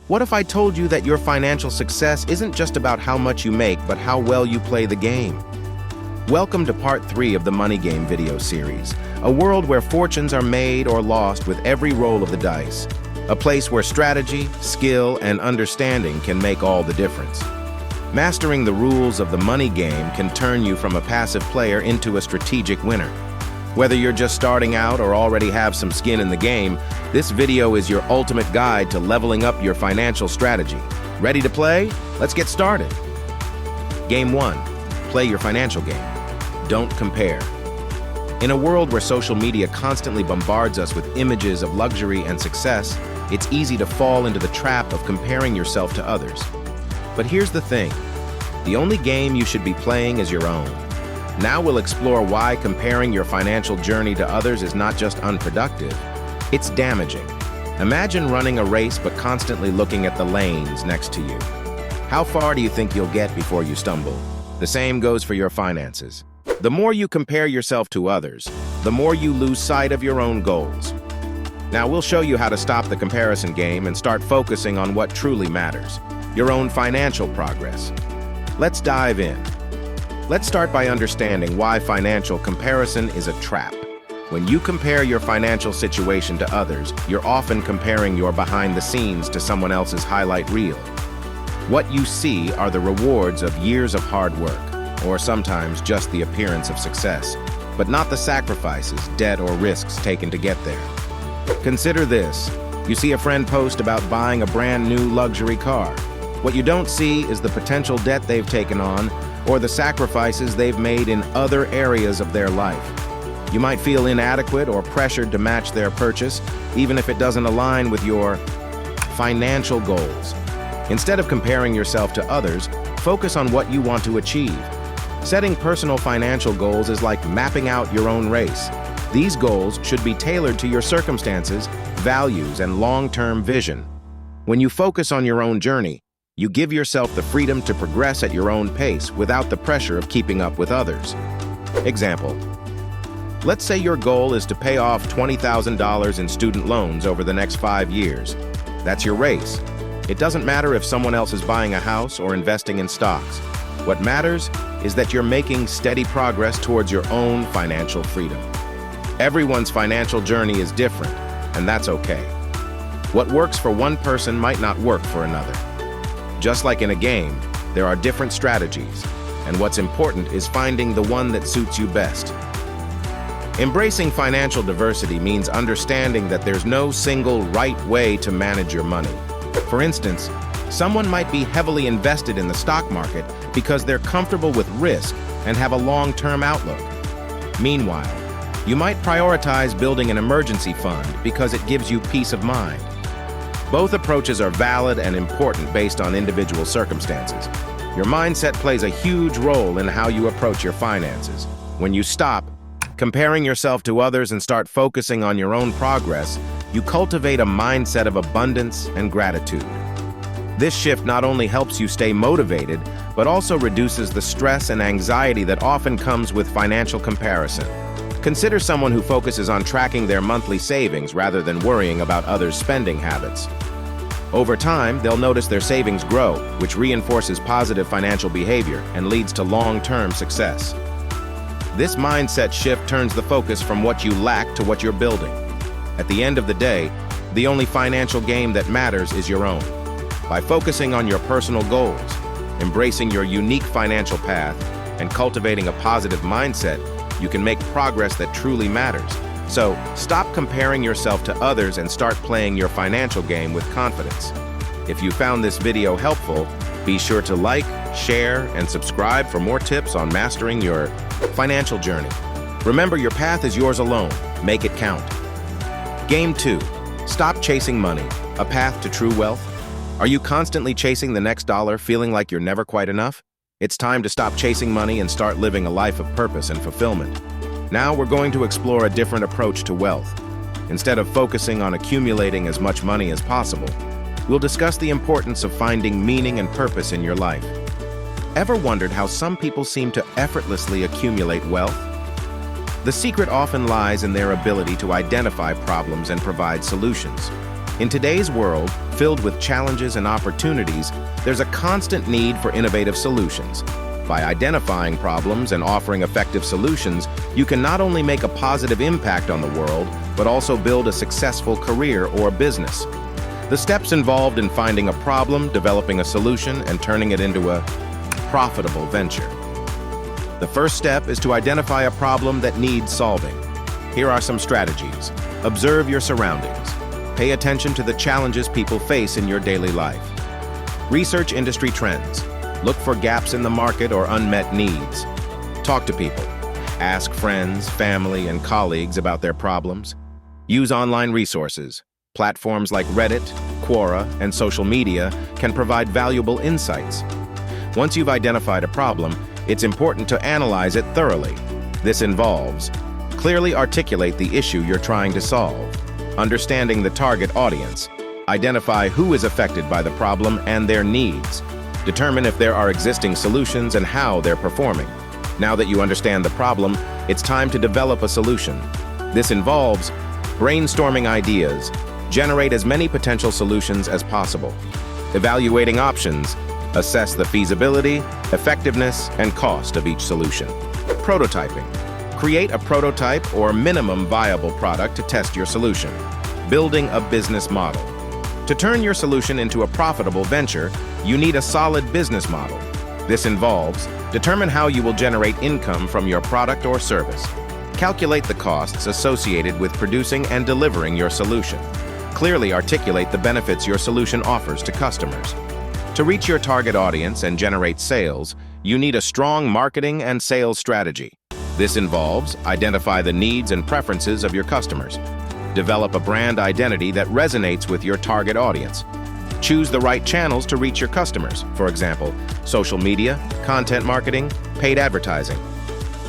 What if I told you that your financial success isn't just about how much you make, but how well you play the game? Welcome to part 3 of the Money Game video series, a world where fortunes are made or lost with every roll of the dice. A place where strategy, skill, and understanding can make all the difference. Mastering the rules of the money game can turn you from a passive player into a strategic winner. Whether you're just starting out or already have some skin in the game, this video is your ultimate guide to leveling up your financial strategy. Ready to play? Let's get started. Game 1. Play your financial game. Don't compare. In a world where social media constantly bombards us with images of luxury and success, it's easy to fall into the trap of comparing yourself to others. But here's the thing. The only game you should be playing is your own. Now we'll explore why comparing your financial journey to others is not just unproductive, it's damaging. Imagine running a race but constantly looking at the lanes next to you. How far do you think you'll get before you stumble? The same goes for your finances. The more you compare yourself to others, the more you lose sight of your own goals. Now we'll show you how to stop the comparison game and start focusing on what truly matters, your own financial progress. Let's dive in. Let's start by understanding why financial comparison is a trap. When you compare your financial situation to others, you're often comparing your behind the scenes to someone else's highlight reel. What you see are the rewards of years of hard work, or sometimes just the appearance of success, but not the sacrifices, debt, or risks taken to get there. Consider this. You see a friend post about buying a brand new luxury car. What you don't see is the potential debt they've taken on or the sacrifices they've made in other areas of their life. You might feel inadequate or pressured to match their purchase, even if it doesn't align with your financial goals. Instead of comparing yourself to others, focus on what you want to achieve. Setting personal financial goals is like mapping out your own race. These goals should be tailored to your circumstances, values, and long-term vision. When you focus on your own journey, you give yourself the freedom to progress at your own pace without the pressure of keeping up with others. Example. Let's say your goal is to pay off $20,000 in student loans over the next 5 years. That's your race. It doesn't matter if someone else is buying a house or investing in stocks. What matters is that you're making steady progress towards your own financial freedom. Everyone's financial journey is different, and that's okay. What works for one person might not work for another. Just like in a game, there are different strategies, and what's important is finding the one that suits you best. Embracing financial diversity means understanding that there's no single right way to manage your money. For instance, someone might be heavily invested in the stock market because they're comfortable with risk and have a long-term outlook. Meanwhile, you might prioritize building an emergency fund because it gives you peace of mind. Both approaches are valid and important based on individual circumstances. Your mindset plays a huge role in how you approach your finances. When you stop comparing yourself to others and start focusing on your own progress, you cultivate a mindset of abundance and gratitude. This shift not only helps you stay motivated, but also reduces the stress and anxiety that often comes with financial comparison. Consider someone who focuses on tracking their monthly savings rather than worrying about others' spending habits. Over time, they'll notice their savings grow, which reinforces positive financial behavior and leads to long-term success. This mindset shift turns the focus from what you lack to what you're building. At the end of the day, the only financial game that matters is your own. By focusing on your personal goals, embracing your unique financial path, and cultivating a positive mindset, you can make progress that truly matters. So, stop comparing yourself to others and start playing your financial game with confidence. If you found this video helpful, be sure to like, share, and subscribe for more tips on mastering your financial journey. Remember, your path is yours alone. Make it count. Game 2. Stop chasing money, a path to true wealth. Are you constantly chasing the next dollar, feeling like you're never quite enough? It's time to stop chasing money and start living a life of purpose and fulfillment. Now we're going to explore a different approach to wealth. Instead of focusing on accumulating as much money as possible, we'll discuss the importance of finding meaning and purpose in your life. Ever wondered how some people seem to effortlessly accumulate wealth? The secret often lies in their ability to identify problems and provide solutions. In today's world, filled with challenges and opportunities, there's a constant need for innovative solutions. By identifying problems and offering effective solutions, you can not only make a positive impact on the world, but also build a successful career or business. The steps involved in finding a problem, developing a solution, and turning it into a profitable venture. The first step is to identify a problem that needs solving. Here are some strategies. Observe your surroundings. Pay attention to the challenges people face in your daily life. Research industry trends. Look for gaps in the market or unmet needs. Talk to people. Ask friends, family, and colleagues about their problems. Use online resources. Platforms like Reddit, Quora, and social media can provide valuable insights. Once you've identified a problem, it's important to analyze it thoroughly. This involves clearly articulate the issue you're trying to solve, understanding the target audience, identify who is affected by the problem and their needs, determine if there are existing solutions and how they're performing. Now that you understand the problem, it's time to develop a solution. This involves brainstorming ideas, generate as many potential solutions as possible, evaluating options, assess the feasibility, effectiveness, and cost of each solution. Prototyping. Create a prototype or minimum viable product to test your solution. Building a business model. To turn your solution into a profitable venture, you need a solid business model. This involves determine how you will generate income from your product or service. Calculate the costs associated with producing and delivering your solution. Clearly articulate the benefits your solution offers to customers. To reach your target audience and generate sales, you need a strong marketing and sales strategy. This involves identify the needs and preferences of your customers. Develop a brand identity that resonates with your target audience. Choose the right channels to reach your customers, for example, social media, content marketing, paid advertising.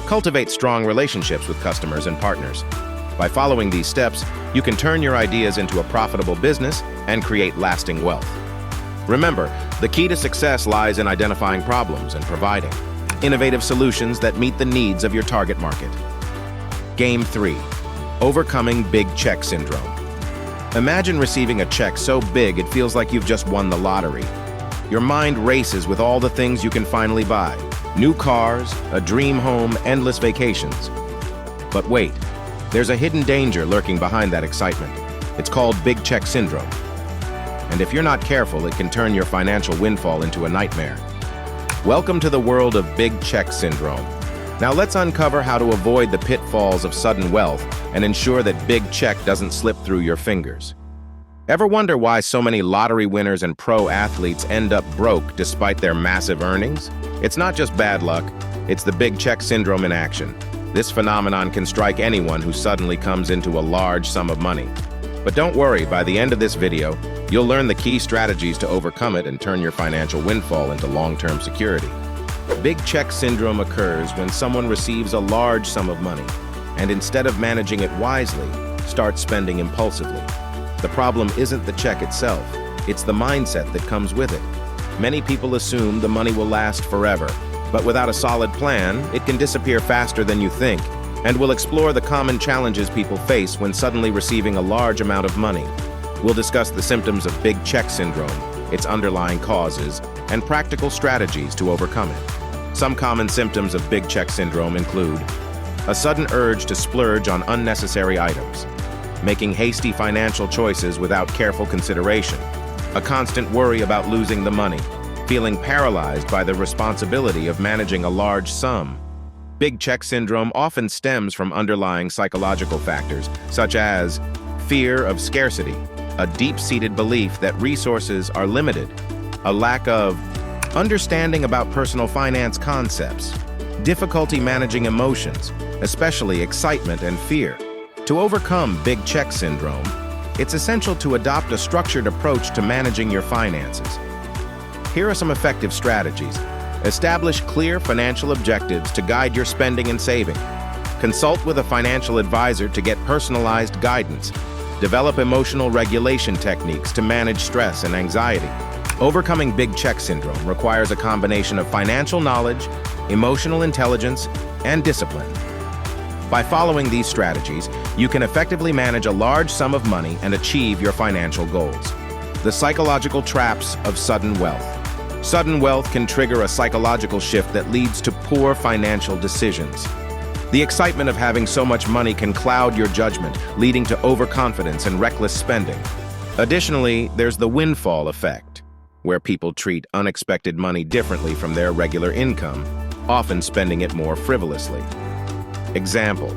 Cultivate strong relationships with customers and partners. By following these steps, you can turn your ideas into a profitable business and create lasting wealth. Remember, the key to success lies in identifying problems and providing innovative solutions that meet the needs of your target market. Game 3. Overcoming big check syndrome. Imagine receiving a check so big it feels like you've just won the lottery. Your mind races with all the things you can finally buy. New cars, a dream home, endless vacations. But wait, there's a hidden danger lurking behind that excitement. It's called big check syndrome. And if you're not careful, it can turn your financial windfall into a nightmare. Welcome to the world of big check syndrome. Now let's uncover how to avoid the pitfalls of sudden wealth and ensure that big check doesn't slip through your fingers. Ever wonder why so many lottery winners and pro athletes end up broke despite their massive earnings? It's not just bad luck, it's the big check syndrome in action. This phenomenon can strike anyone who suddenly comes into a large sum of money. But don't worry, by the end of this video, you'll learn the key strategies to overcome it and turn your financial windfall into long-term security. Big check syndrome occurs when someone receives a large sum of money and instead of managing it wisely, starts spending impulsively. The problem isn't the check itself, it's the mindset that comes with it. Many people assume the money will last forever, but without a solid plan, it can disappear faster than you think, and we'll explore the common challenges people face when suddenly receiving a large amount of money. We'll discuss the symptoms of big check syndrome, its underlying causes, and practical strategies to overcome it. Some common symptoms of big check syndrome include a sudden urge to splurge on unnecessary items, making hasty financial choices without careful consideration, a constant worry about losing the money, feeling paralyzed by the responsibility of managing a large sum. Big check syndrome often stems from underlying psychological factors, such as fear of scarcity, a deep-seated belief that resources are limited, a lack of understanding about personal finance concepts, difficulty managing emotions, especially excitement and fear. To overcome big check syndrome, it's essential to adopt a structured approach to managing your finances. Here are some effective strategies. Establish clear financial objectives to guide your spending and saving. Consult with a financial advisor to get personalized guidance. Develop emotional regulation techniques to manage stress and anxiety. Overcoming big check syndrome requires a combination of financial knowledge, emotional intelligence, and discipline. By following these strategies, you can effectively manage a large sum of money and achieve your financial goals. The psychological traps of sudden wealth. Sudden wealth can trigger a psychological shift that leads to poor financial decisions. The excitement of having so much money can cloud your judgment, leading to overconfidence and reckless spending. Additionally, there's the windfall effect, where people treat unexpected money differently from their regular income, often spending it more frivolously. Example: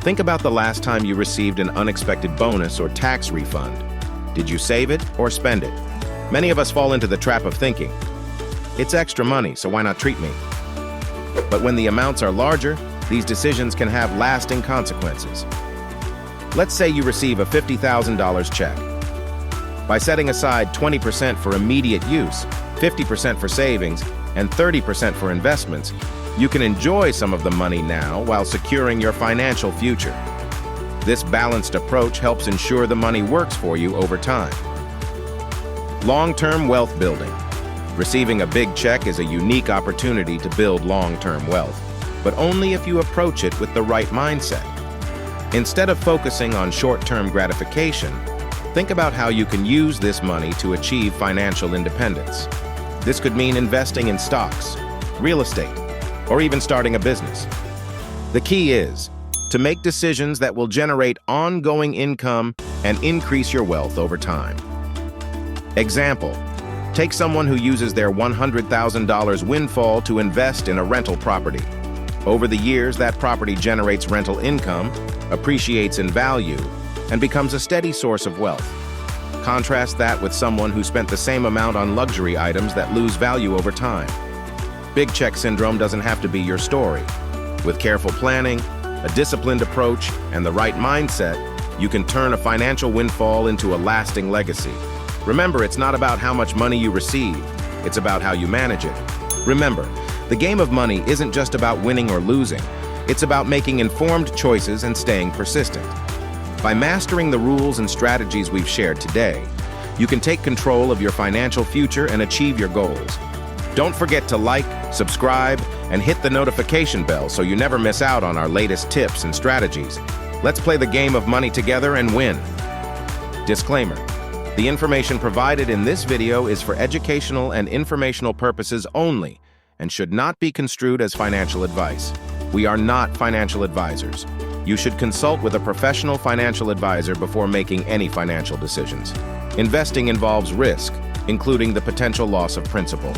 think about the last time you received an unexpected bonus or tax refund. Did you save it or spend it? Many of us fall into the trap of thinking, it's extra money, so why not treat me? But when the amounts are larger, these decisions can have lasting consequences. Let's say you receive a $50,000 check. By setting aside 20% for immediate use, 50% for savings, and 30% for investments, you can enjoy some of the money now while securing your financial future. This balanced approach helps ensure the money works for you over time. Long-term wealth building. Receiving a big check is a unique opportunity to build long-term wealth, but only if you approach it with the right mindset. Instead of focusing on short-term gratification, think about how you can use this money to achieve financial independence. This could mean investing in stocks, real estate, or even starting a business. The key is to make decisions that will generate ongoing income and increase your wealth over time. Example: take someone who uses their $100,000 windfall to invest in a rental property. Over the years, that property generates rental income, appreciates in value, and becomes a steady source of wealth. Contrast that with someone who spent the same amount on luxury items that lose value over time. Big check syndrome doesn't have to be your story. With careful planning, a disciplined approach, and the right mindset, you can turn a financial windfall into a lasting legacy. Remember, it's not about how much money you receive, it's about how you manage it. Remember, the game of money isn't just about winning or losing, it's about making informed choices and staying persistent. By mastering the rules and strategies we've shared today, you can take control of your financial future and achieve your goals. Don't forget to like, subscribe, and hit the notification bell so you never miss out on our latest tips and strategies. Let's play the game of money together and win. Disclaimer: the information provided in this video is for educational and informational purposes only and should not be construed as financial advice. We are not financial advisors. You should consult with a professional financial advisor before making any financial decisions. Investing involves risk, including the potential loss of principal.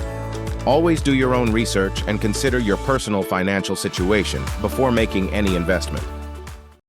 Always do your own research and consider your personal financial situation before making any investment.